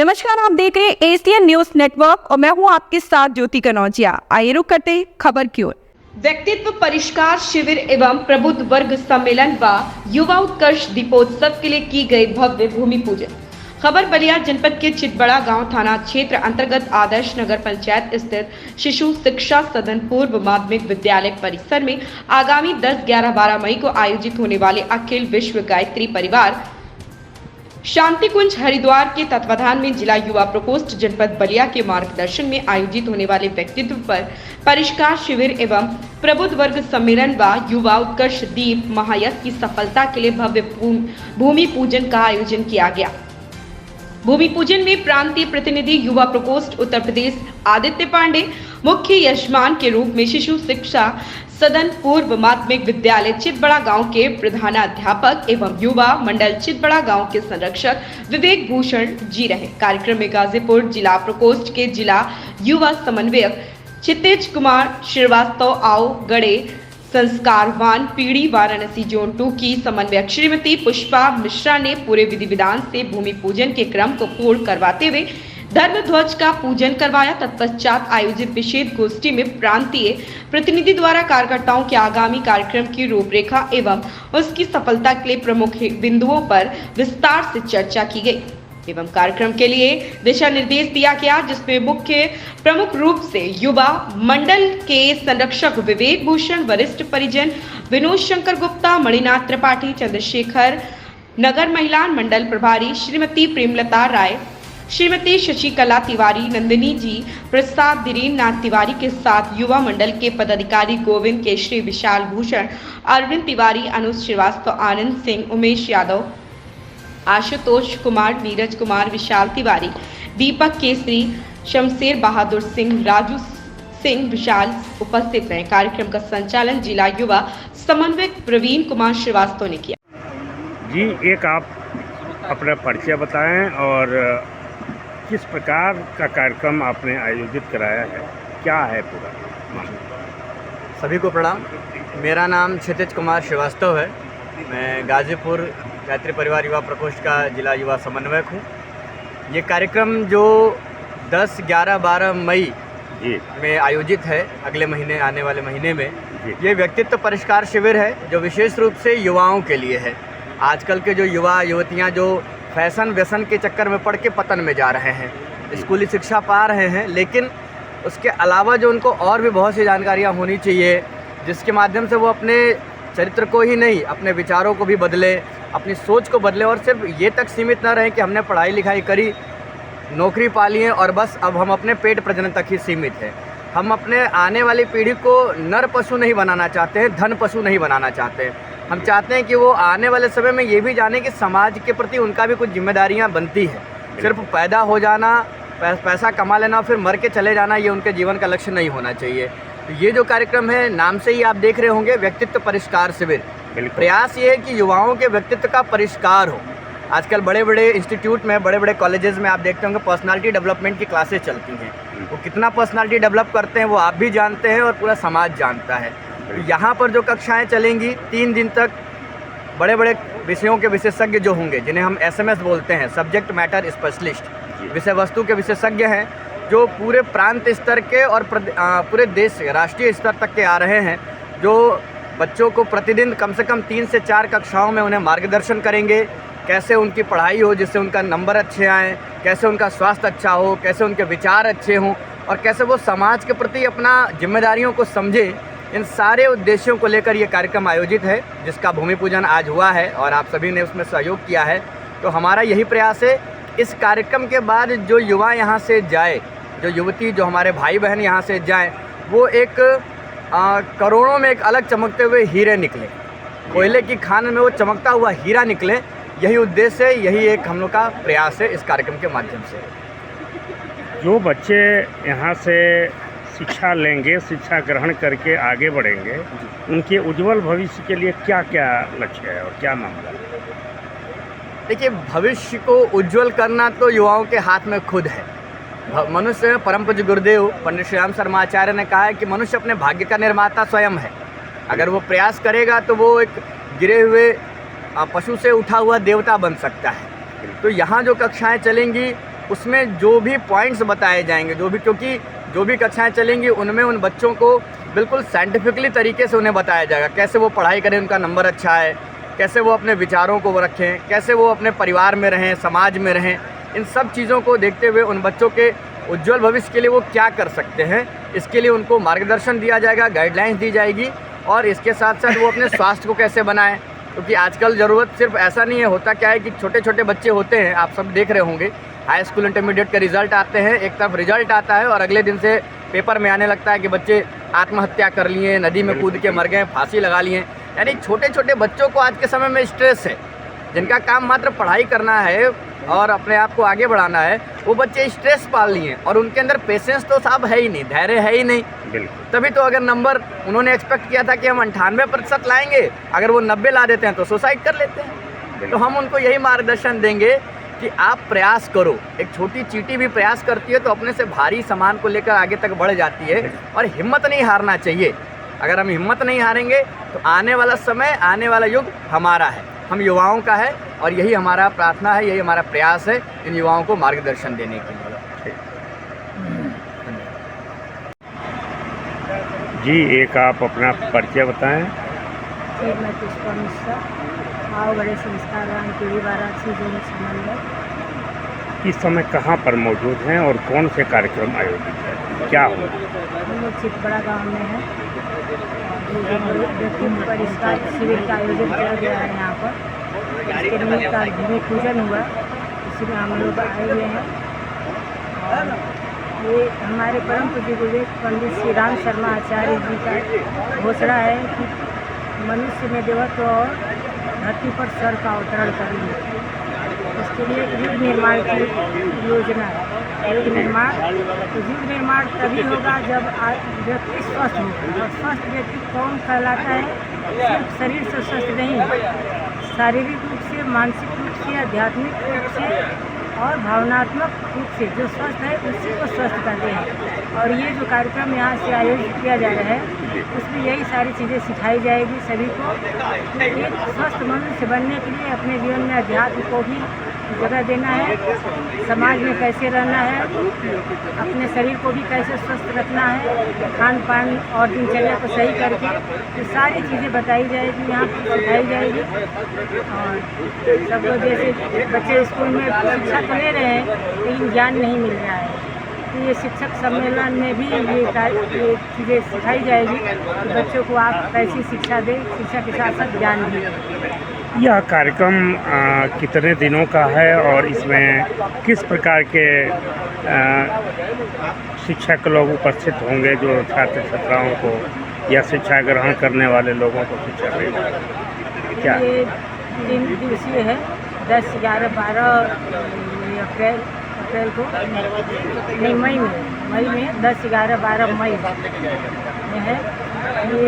नमस्कार, आप देख रहे हैं एशियन न्यूज नेटवर्क और मैं हूं आपके साथ ज्योति कनौजिया। आइए रुक करते हैं खबर की ओर। व्यक्तित्व परिष्कार शिविर एवं प्रबुद्ध वर्ग सम्मेलन व युवा उत्कर्ष दीपोत्सव के लिए की गई भव्य भूमि पूजन। खबर बलिया जनपद के चितबड़ा गांव थाना क्षेत्र अंतर्गत आदर्श नगर पंचायत स्थित शिशु शिक्षा सदन पूर्व माध्यमिक विद्यालय परिसर में आगामी 10, 11, 12 मई को आयोजित होने वाले अखिल विश्व गायत्री परिवार शांति कुंज हरिद्वार के तत्वाधान में जिला युवा प्रकोष्ठ जनपद बलिया के मार्गदर्शन में आयोजित होने वाले व्यक्तित्व पर परिष्कार शिविर एवं प्रबुद्ध वर्ग सम्मेलन व युवा उत्कर्ष दीप महायज्ञ की सफलता के लिए भव्य भूमि पूजन का आयोजन किया गया। भूमि पूजन में प्रांतीय प्रतिनिधि युवा प्रकोष्ठ उत्तर प्रदेश आदित्य पांडे मुख्य यजमान के रूप में शिशु शिक्षा सदन पूर्व माध्यमिक विद्यालय चितबड़ा गांव के प्रधानाध्यापक एवं युवा मंडल चितबड़ा गांव के संरक्षक विवेक भूषण जी रहे। कार्यक्रम में गाजीपुर जिला प्रकोष्ठ के जिला युवा समन्वयक क्षितिज कुमार श्रीवास्तव आओ गड़े संस्कारवान पीढ़ी वाराणसी जोन 2 की समन्वयक श्रीमती पुष्पा मिश्रा ने पूरे विधि विधान से भूमि पूजन के क्रम को पूर्ण करवाते हुए धर्म ध्वज का पूजन करवाया। तत्पश्चात आयोजित विशेष गोष्ठी में प्रांतीय प्रतिनिधि द्वारा कार्यकर्ताओं के आगामी कार्यक्रम की रूपरेखा एवं उसकी सफलता के लिए प्रमुख बिंदुओं पर विस्तार से चर्चा की गई एवं कार्यक्रम के लिए दिशा निर्देश दिया गया, जिसमें प्रमुख रूप से युवा मंडल के संरक्षक विवेक भूषण, वरिष्ठ परिजन विनोद शंकर गुप्ता, मणिनाथ त्रिपाठी, चंद्रशेखर नगर महिला मंडल प्रभारी श्रीमती प्रेमलता राय, श्रीमती शशिकला तिवारी, नंदिनी जी प्रसाद, धीरेन्द्र नाथ तिवारी के साथ युवा मंडल के पदाधिकारी गोविंद केशरी, विशाल भूषण, अरविंद तिवारी, अनुज श्रीवास्तव, आनंद सिंह, उमेश यादव, आशुतोष कुमार, नीरज कुमार, विशाल तिवारी, दीपक केसरी, शमशेर बहादुर सिंह, राजू सिंह विशाल उपस्थित रहे। कार्यक्रम का संचालन जिला युवा समन्वयक प्रवीण कुमार श्रीवास्तव ने किया। जी, एक आप अपना परिचय बताएं और किस प्रकार का कार्यक्रम आपने आयोजित कराया है, क्या है पूरा? सभी को प्रणाम। मेरा नाम क्षितिज कुमार श्रीवास्तव है। मैं गाजीपुर गायत्री परिवार युवा प्रकोष्ठ का जिला युवा समन्वयक हूँ। ये कार्यक्रम जो 10, 11, 12 मई में आयोजित है, अगले महीने आने वाले महीने में, ये व्यक्तित्व परिष्कार शिविर है जो विशेष रूप से युवाओं के लिए है। आजकल के जो युवा युवतियाँ जो फैशन व्यसन के चक्कर में पड़ के पतन में जा रहे हैं, स्कूली शिक्षा पा रहे हैं, लेकिन उसके अलावा जो उनको और भी बहुत सी जानकारियाँ होनी चाहिए, जिसके माध्यम से वो अपने चरित्र को ही नहीं, अपने विचारों को भी बदले, अपनी सोच को बदले और सिर्फ ये तक सीमित ना रहें कि हमने पढ़ाई लिखाई करी, नौकरी पा ली है और बस अब हम अपने पेट प्रजनन तक ही सीमित हैं। हम अपने आने वाली पीढ़ी को नर पशु नहीं बनाना चाहते हैं, धन पशु नहीं बनाना चाहते हैं। हम चाहते हैं कि वो आने वाले समय में ये भी जाने कि समाज के प्रति उनका भी कुछ जिम्मेदारियां बनती है। सिर्फ पैदा हो जाना, पैसा कमा लेना फिर मर के चले जाना, ये उनके जीवन का लक्ष्य नहीं होना चाहिए। तो ये जो कार्यक्रम है, नाम से ही आप देख रहे होंगे, व्यक्तित्व परिष्कार शिविर। प्रयास ये है कि युवाओं के व्यक्तित्व का परिष्कार हो। आजकल बड़े बड़े इंस्टीट्यूट में, बड़े बड़े कॉलेजेस में आप देखते होंगे पर्सनालिटी डेवलपमेंट की क्लासेस चलती हैं। वो कितना पर्सनालिटी डेवलप करते हैं वो आप भी जानते हैं और पूरा समाज जानता है। तो यहाँ पर जो कक्षाएं चलेंगी 3 दिन तक, बड़े बड़े विषयों के विशेषज्ञ जो होंगे, जिन्हें हम SMS बोलते हैं, सब्जेक्ट मैटर स्पेशलिस्ट, विषय वस्तु के विशेषज्ञ हैं, जो पूरे प्रांत स्तर के और पूरे देश राष्ट्रीय स्तर तक के आ रहे हैं, जो बच्चों को प्रतिदिन कम से कम 3 से 4 कक्षाओं में उन्हें मार्गदर्शन करेंगे, कैसे उनकी पढ़ाई हो जिससे उनका नंबर अच्छे आएँ, कैसे उनका स्वास्थ्य अच्छा हो, कैसे उनके विचार अच्छे हों और कैसे वो समाज के प्रति अपना जिम्मेदारियों को समझे। इन सारे उद्देश्यों को लेकर ये कार्यक्रम आयोजित है, जिसका भूमि पूजन आज हुआ है और आप सभी ने उसमें सहयोग किया है। तो हमारा यही प्रयास है, इस कार्यक्रम के बाद जो युवा यहाँ से जाए, जो युवती, जो हमारे भाई बहन यहाँ से जाएं, वो एक करोड़ों में एक अलग चमकते हुए हीरे निकले, कोयले की खान में वो चमकता हुआ हीरा निकले। यही उद्देश्य है, यही एक हम लोग का प्रयास है इस कार्यक्रम के माध्यम से। जो बच्चे यहाँ से शिक्षा लेंगे, शिक्षा ग्रहण करके आगे बढ़ेंगे, उनके उज्जवल भविष्य के लिए क्या क्या लक्ष्य है और क्या मामला है? देखिए, भविष्य को उज्जवल करना तो युवाओं के हाथ में खुद है। मनुष्य, परम पूज्य गुरुदेव पंडित श्री राम शर्मा आचार्य ने कहा है कि मनुष्य अपने भाग्य का निर्माता स्वयं है। अगर वो प्रयास करेगा तो वो एक गिरे हुए पशु से उठा हुआ देवता बन सकता है। तो यहाँ जो कक्षाएं चलेंगी उसमें जो भी पॉइंट्स बताए जाएंगे, क्योंकि जो भी कक्षाएं चलेंगी उनमें उन बच्चों को बिल्कुल साइंटिफिकली तरीके से उन्हें बताया जाएगा, कैसे वो पढ़ाई करें, उनका नंबर अच्छा है, कैसे वो अपने विचारों को रखें, कैसे वो अपने परिवार में रहें, समाज में रहें। इन सब चीज़ों को देखते हुए उन बच्चों के उज्जवल भविष्य के लिए वो क्या कर सकते हैं, इसके लिए उनको मार्गदर्शन दिया जाएगा, गाइडलाइंस दी जाएगी। और इसके साथ साथ वो अपने स्वास्थ्य को कैसे बनाएं, क्योंकि आजकल ज़रूरत सिर्फ ऐसा नहीं है, होता क्या है कि छोटे छोटे बच्चे होते हैं, आप सब देख रहे होंगे, हाई स्कूल इंटरमीडिएट का रिज़ल्ट आते हैं, एक तरफ रिज़ल्ट आता है और अगले दिन से पेपर में आने लगता है कि बच्चे आत्महत्या कर लिए, नदी में कूद के मर गए, फांसी लगा लिए। यानी छोटे छोटे बच्चों को आज के समय में स्ट्रेस है, जिनका काम मात्र पढ़ाई करना है और अपने आप को आगे बढ़ाना है, वो बच्चे स्ट्रेस पाल लिए और उनके अंदर पेशेंस तो साहब है ही नहीं, धैर्य है ही नहीं। तभी तो अगर नंबर उन्होंने एक्सपेक्ट किया था कि हम 98% लाएंगे, अगर वो 90 ला देते हैं तो सुसाइड कर लेते हैं। तो हम उनको यही मार्गदर्शन देंगे कि आप प्रयास करो। एक छोटी चींटी भी प्रयास करती है तो अपने से भारी सामान को लेकर आगे तक बढ़ जाती है, और हिम्मत नहीं हारना चाहिए। अगर हम हिम्मत नहीं हारेंगे तो आने वाला समय, आने वाला युग हमारा है, हम युवाओं का है, और यही हमारा प्रार्थना है, यही हमारा प्रयास है इन युवाओं को मार्गदर्शन देने के लिए। जी, एक आप अपना परिचय बताएं। जी, मैं पुष्पा मिश्रा, आओ बड़े संस्कार पीढ़ी वाराणसी जोन समन्वय। इस समय कहाँ पर मौजूद हैं और कौन से कार्यक्रम आयोजित है, क्या हो? हम लोग चितबड़ा गांव में हैं। व्यक्तित्व परिष्कार शिविर का आयोजन किया गया है यहाँ पर। इसके निमित्त आज भूमि पूजन हुआ, इसी में हम लोग आए हुए हैं। और ये हमारे परम पूज्य गुरुदेव पंडित श्री राम शर्मा आचार्य जी का घोषणा है कि मनुष्य में देवत्व और धरती पर स्वर का अवतरण करेंगे। इसके लिए युग निर्माण की योजना है। युग निर्माण तभी होगा जब व्यक्ति स्वस्थ होगा, और स्वस्थ व्यक्ति कौन कहलाता है? सिर्फ शरीर से स्वस्थ नहीं, शारीरिक रूप से, मानसिक रूप से, आध्यात्मिक रूप से और भावनात्मक रूप से जो स्वस्थ है उसी को स्वस्थ करते हैं। और ये जो कार्यक्रम यहाँ से आयोजित किया जा रहा है, उसमें यही सारी चीज़ें सिखाई जाएगी सभी को कि एक स्वस्थ मनुष्य बनने के लिए अपने जीवन में अध्यात्म को भी जगह देना है, समाज में कैसे रहना है, अपने शरीर को भी कैसे स्वस्थ रखना है, खान पान और दिनचर्या को सही करके ये सारी चीज़ें बताई जाएगी, यहाँ पर सिखाई जाएगी। और सबको जैसे बच्चे स्कूल में शिक्षा तो ले रहे हैं लेकिन ज्ञान नहीं मिल रहा है, तो ये शिक्षक सम्मेलन में भी ये चीज़ें सिखाई जाएगी कि बच्चों को आप कैसी शिक्षा दें, शिक्षा के साथ साथ ज्ञान भी। यह कार्यक्रम कितने दिनों का है और इसमें किस प्रकार के शिक्षक लोग उपस्थित होंगे जो छात्र छात्राओं को या शिक्षा ग्रहण करने वाले लोगों को शिक्षा देंगे? क्या ये 3 दिवसीय है, 10, 11, 12 अप्रैल को, नहीं मई में 10, 11, 12 मई में है। ये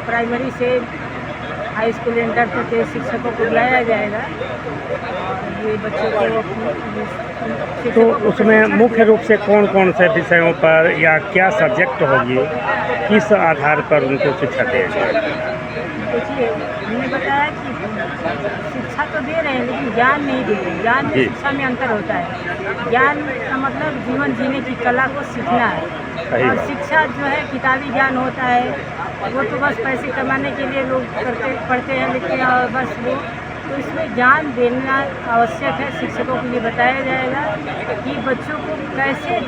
प्राइमरी से हाई स्कूल इंटर तक के शिक्षकों को बुलाया जाएगा। ये बच्चों को तो उसमें मुख्य रूप से कौन कौन से विषयों पर या क्या सब्जेक्ट होगी, किस आधार पर उनको शिक्षा देंगे? देखिए, हमने बताया कि शिक्षा तो दे रहे हैं लेकिन ज्ञान नहीं दे रहे। ज्ञान में शिक्षा में अंतर होता है। ज्ञान का मतलब जीवन जीने की कला को सीखना है, और शिक्षा जो है किताबी ज्ञान होता है, वो तो बस पैसे कमाने के लिए लोग पढ़ते हैं, लेकिन बस वो तो इसमें ज्ञान देना आवश्यक है। शिक्षकों के लिए बताया जाएगा कि बच्चों को कैसे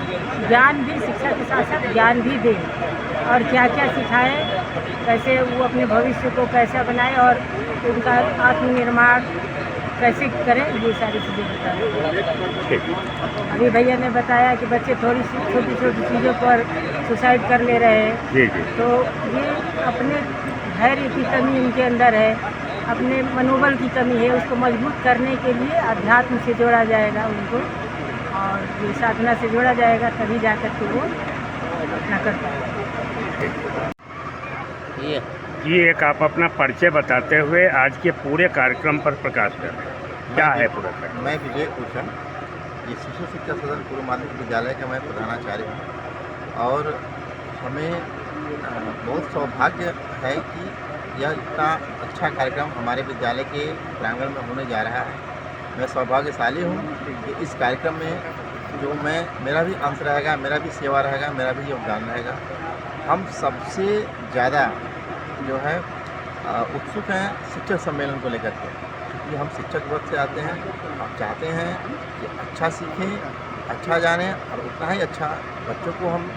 ज्ञान भी, शिक्षा के साथ साथ ज्ञान भी दें, और क्या क्या सिखाएं, कैसे वो अपने भविष्य को कैसा बनाए और उनका आत्मनिर्माण कैसे करें, ये सारी चीज़ें बताएं। अभी भैया ने बताया कि बच्चे थोड़ी सी छोटी छोटी चीज़ों पर सुसाइड कर ले रहे हैं। जी। तो ये अपने धैर्य की कमी उनके अंदर है, अपने मनोबल की कमी है, उसको मजबूत करने के लिए अध्यात्म से जोड़ा जाएगा उनको, और ये साधना से जोड़ा जाएगा, तभी जाकर के वो अपना कर पाएगा। जी, एक आप अपना परिचय बताते हुए आज के पूरे कार्यक्रम पर प्रकाश करें, क्या है पूरा कार्यक्रम? मैं विजय भूषण, ये शिशु शिक्षा सदन पूर्व माध्यमिक विद्यालय का मैं प्रधानाचार्य हूँ, और हमें बहुत सौभाग्य है कि यह इतना अच्छा कार्यक्रम हमारे विद्यालय के प्रांगण में होने जा रहा है। मैं सौभाग्यशाली हूँ कि इस कार्यक्रम में जो मेरा भी अंश रहेगा, मेरा भी सेवा रहेगा, मेरा भी योगदान रहेगा। हम सबसे ज़्यादा जो है उत्सुक हैं शिक्षक सम्मेलन को लेकर के, क्योंकि हम शिक्षक वर्ग से आते हैं। हम चाहते हैं कि अच्छा सीखें, अच्छा जानें और उतना ही अच्छा बच्चों को हम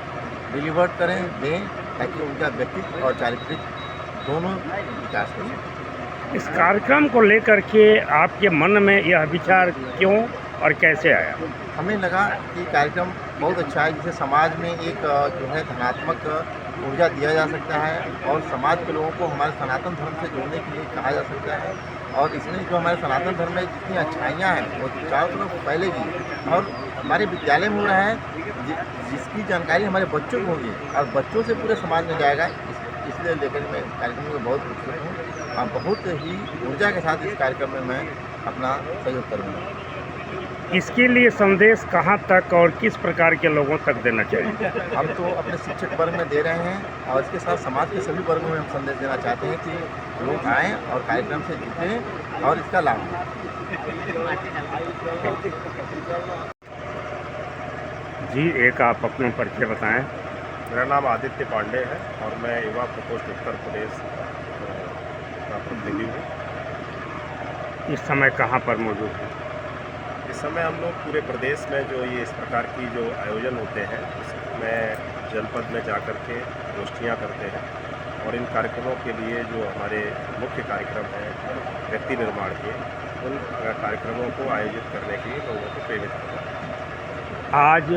डिलीवर करें, दें, ताकि उनका व्यक्तित्व और चारित्रिक दोनों विकास हो सके। इस कार्यक्रम को लेकर के आपके मन में यह विचार क्यों और कैसे आया? हमें लगा कि कार्यक्रम बहुत अच्छा है, जिसे समाज में एक जो है धनात्मक ऊर्जा दिया जा सकता है और समाज के लोगों को हमारे सनातन धर्म से जोड़ने के लिए कहा जा सकता है। और इसमें जो हमारे सनातन धर्म में जितनी अच्छाइयाँ हैं वो चारों तरफ फैलेगी और हमारे विद्यालय में हो रहा है जिसकी जानकारी हमारे बच्चों को होगी और बच्चों से पूरे समाज में जाएगा। इसलिए लेकर मैं कार्यक्रम में बहुत उत्सुक हूँ और बहुत ही ऊर्जा के साथ इस कार्यक्रम में मैं अपना सहयोग करूँगा। इसके लिए संदेश कहाँ तक और किस प्रकार के लोगों तक देना चाहिए? हम तो अपने शिक्षक वर्ग में दे रहे हैं और इसके साथ समाज के सभी वर्गों में हम संदेश देना चाहते हैं कि लोग आएँ और कार्यक्रम से जुटें और इसका लाभ लें। जी, एक आप अपना परिचय बताएं। मेरा नाम आदित्य पांडे है और मैं युवा प्रकोष्ठ उत्तर प्रदेश का प्रतिनिधि हूँ। इस समय कहाँ पर मौजूद हैं? इस समय हम लोग पूरे प्रदेश में जो ये इस प्रकार की जो आयोजन होते हैं उसमें जनपद में जाकर के गोष्ठियाँ करते हैं और इन कार्यक्रमों के लिए जो हमारे मुख्य कार्यक्रम हैं व्यक्ति निर्माण के, उन कार्यक्रमों को आयोजित करने के लिए लोगों को प्रेरित करते हैं। आज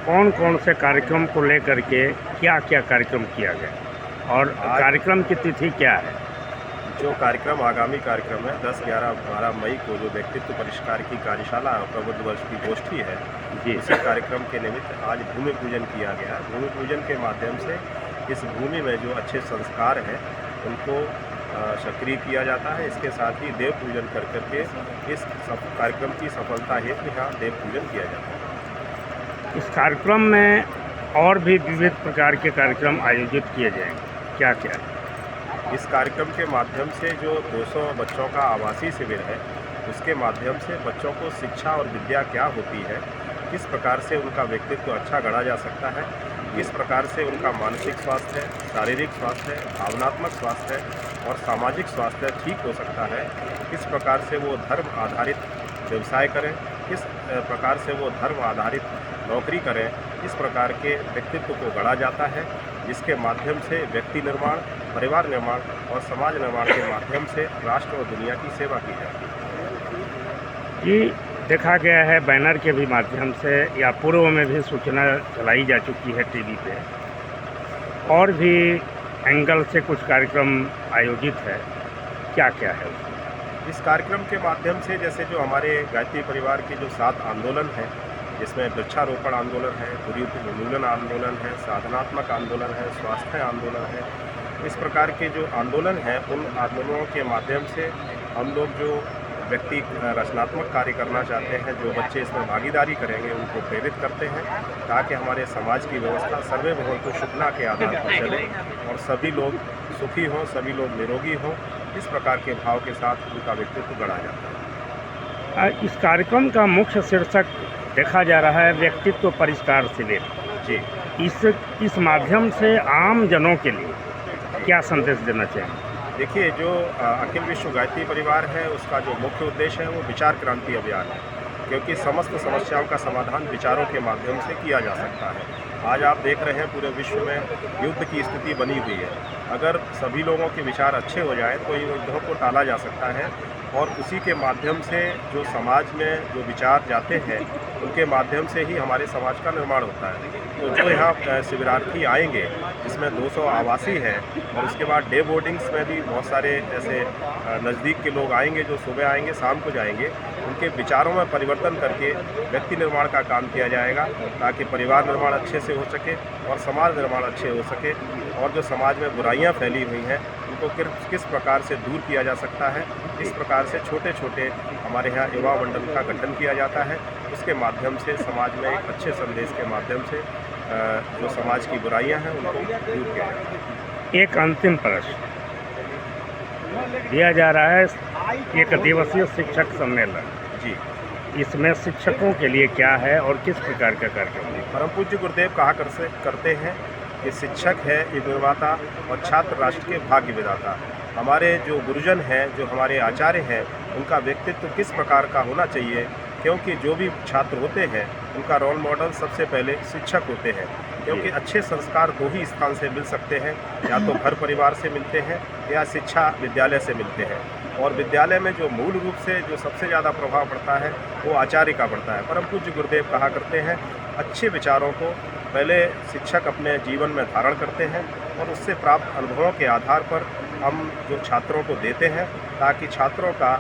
कौन कौन से कार्यक्रम को लेकर के क्या क्या कार्यक्रम किया गया और कार्यक्रम की तिथि क्या है? जो कार्यक्रम आगामी कार्यक्रम है 10, 11, 12 मई को जो व्यक्तित्व परिष्कार की कार्यशाला और प्रबुद्ध वर्ष की गोष्ठी है जी, इसी कार्यक्रम के निमित्त आज भूमि पूजन किया गया। भूमि पूजन के माध्यम से इस भूमि में जो अच्छे संस्कार हैं उनको सक्रिय किया जाता है। इसके साथ ही देव पूजन कर करके इस कार्यक्रम की सफलता हेतु यहाँ देव पूजन किया जाता है। इस कार्यक्रम में और भी विविध प्रकार के कार्यक्रम आयोजित किए जाएंगे, क्या क्या? इस कार्यक्रम के माध्यम से जो 200 बच्चों का आवासीय शिविर है उसके माध्यम से बच्चों को शिक्षा और विद्या क्या होती है, किस प्रकार से उनका व्यक्तित्व अच्छा गढ़ा जा सकता है, किस प्रकार से उनका मानसिक स्वास्थ्य, शारीरिक स्वास्थ्य, भावनात्मक स्वास्थ्य और सामाजिक स्वास्थ्य ठीक हो सकता है, किस प्रकार से वो धर्म आधारित व्यवसाय करें, किस प्रकार से वो धर्म आधारित नौकरी करें, इस प्रकार के व्यक्तित्व को गढ़ा जाता है, जिसके माध्यम से व्यक्ति निर्माण, परिवार निर्माण और समाज निर्माण के माध्यम से राष्ट्र और दुनिया की सेवा की जाती है। जी, देखा गया है बैनर के भी माध्यम से या पूर्व में भी सूचना चलाई जा चुकी है टीवी पे, और भी एंगल से कुछ कार्यक्रम आयोजित है, क्या क्या है? इस कार्यक्रम के माध्यम से जैसे जो हमारे गायत्री परिवार के जो 7 आंदोलन हैं, जिसमें वृक्षारोपण आंदोलन है, कुरीति उन्मूलन आंदोलन है, साधनात्मक आंदोलन है, स्वास्थ्य आंदोलन है, इस प्रकार के जो आंदोलन हैं उन आंदोलनों के माध्यम से हम लोग जो व्यक्ति रचनात्मक कार्य करना चाहते हैं, जो बच्चे इसमें भागीदारी करेंगे उनको प्रेरित करते हैं ताकि हमारे समाज की व्यवस्था सर्वे भवन्तु शुक्ला के आधार पर चले और सभी लोग सुखी हों, सभी लोग निरोगी हों। इस प्रकार के भाव के साथ उनका व्यक्तित्व गढ़ा जाता है। इस कार्यक्रम का मुख्य शीर्षक देखा जा रहा है व्यक्तित्व परिष्कार शिविर। जी, इस माध्यम से आम जनों के लिए क्या संदेश देना चाहिए? देखिए, जो अखिल विश्व गायत्री परिवार है उसका जो मुख्य उद्देश्य है वो विचार क्रांति अभियान है, क्योंकि समस्त समस्याओं का समाधान विचारों के माध्यम से किया जा सकता है। आज आप देख रहे हैं पूरे विश्व में युद्ध की स्थिति बनी हुई है। अगर सभी लोगों के विचार अच्छे हो जाए तो युद्धों को टाला जा सकता है और उसी के माध्यम से जो समाज में जो विचार जाते हैं उनके माध्यम से ही हमारे समाज का निर्माण होता है। तो जो यहाँ शिविरार्थी आएंगे, जिसमें 200 आवासीय हैं और उसके बाद डे बोर्डिंग्स में भी बहुत सारे ऐसे नज़दीक के लोग आएंगे जो सुबह आएंगे शाम को जाएंगे, उनके विचारों में परिवर्तन करके व्यक्ति निर्माण का काम किया जाएगा ताकि परिवार निर्माण अच्छे से हो सके और समाज निर्माण अच्छे हो सके और जो समाज में बुराइयां फैली हुई हैं उनको किस प्रकार से दूर किया जा सकता है। इस प्रकार से छोटे छोटे हमारे यहाँ युवा मंडल का गठन किया जाता है, उसके माध्यम से समाज में एक अच्छे संदेश के माध्यम से जो समाज की बुराइयां हैं उनको दूर किया जाता है। एक अंतिम प्रश्न दिया जा रहा है, एक दिवसीय शिक्षक सम्मेलन। जी, इसमें शिक्षकों के लिए क्या है और किस प्रकार का कार्यक्रम है? परम पूज्य गुरुदेव कहा करते हैं कि शिक्षक है युग निर्माता और छात्र राष्ट्र के भाग्य विधाता। हमारे जो गुरुजन हैं, जो हमारे आचार्य हैं, उनका व्यक्तित्व किस प्रकार का होना चाहिए, क्योंकि जो भी छात्र होते हैं उनका रोल मॉडल सबसे पहले शिक्षक होते हैं। क्योंकि अच्छे संस्कार दो ही स्थान से मिल सकते हैं, या तो घर परिवार से मिलते हैं या शिक्षा विद्यालय से मिलते हैं। और विद्यालय में जो मूल रूप से जो सबसे ज़्यादा प्रभाव पड़ता है वो आचार्य का पड़ता है। परम पूज्य गुरुदेव कहा करते हैं अच्छे विचारों को पहले शिक्षक अपने जीवन में धारण करते हैं और उससे प्राप्त अनुभवों के आधार पर हम जो छात्रों को देते हैं, ताकि छात्रों का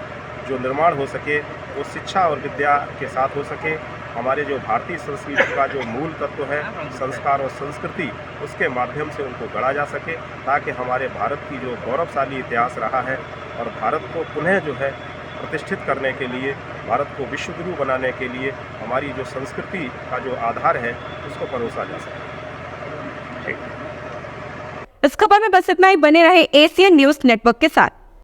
जो निर्माण हो सके वो शिक्षा और विद्या के साथ हो सके। हमारे जो भारतीय संस्कृति का जो मूल तत्व है संस्कार और संस्कृति, उसके माध्यम से उनको गढ़ा जा सके, ताकि हमारे भारत की जो गौरवशाली इतिहास रहा है और भारत को पुनः जो है प्रतिष्ठित करने के लिए, भारत को विश्व गुरु बनाने के लिए हमारी जो संस्कृति का जो आधार है उसको परोसा जा सके। इस खबर में बस इतना ही। बने रहे एशियन न्यूज़ नेटवर्क के साथ।